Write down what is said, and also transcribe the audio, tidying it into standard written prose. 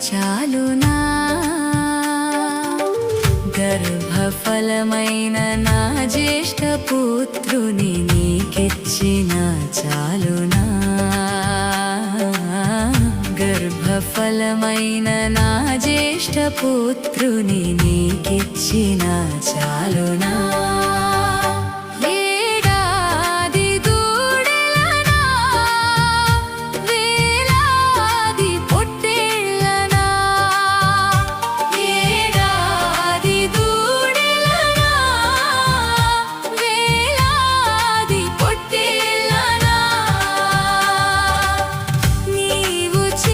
చాలునా గర్భఫలమైన నా జ్యేష్ఠ పుత్రుని నీకిచ్చిన చాలునా గర్భఫలమైన నా జ్యేష్ఠ పుత్రుని నీకిచ్చిన చాలునా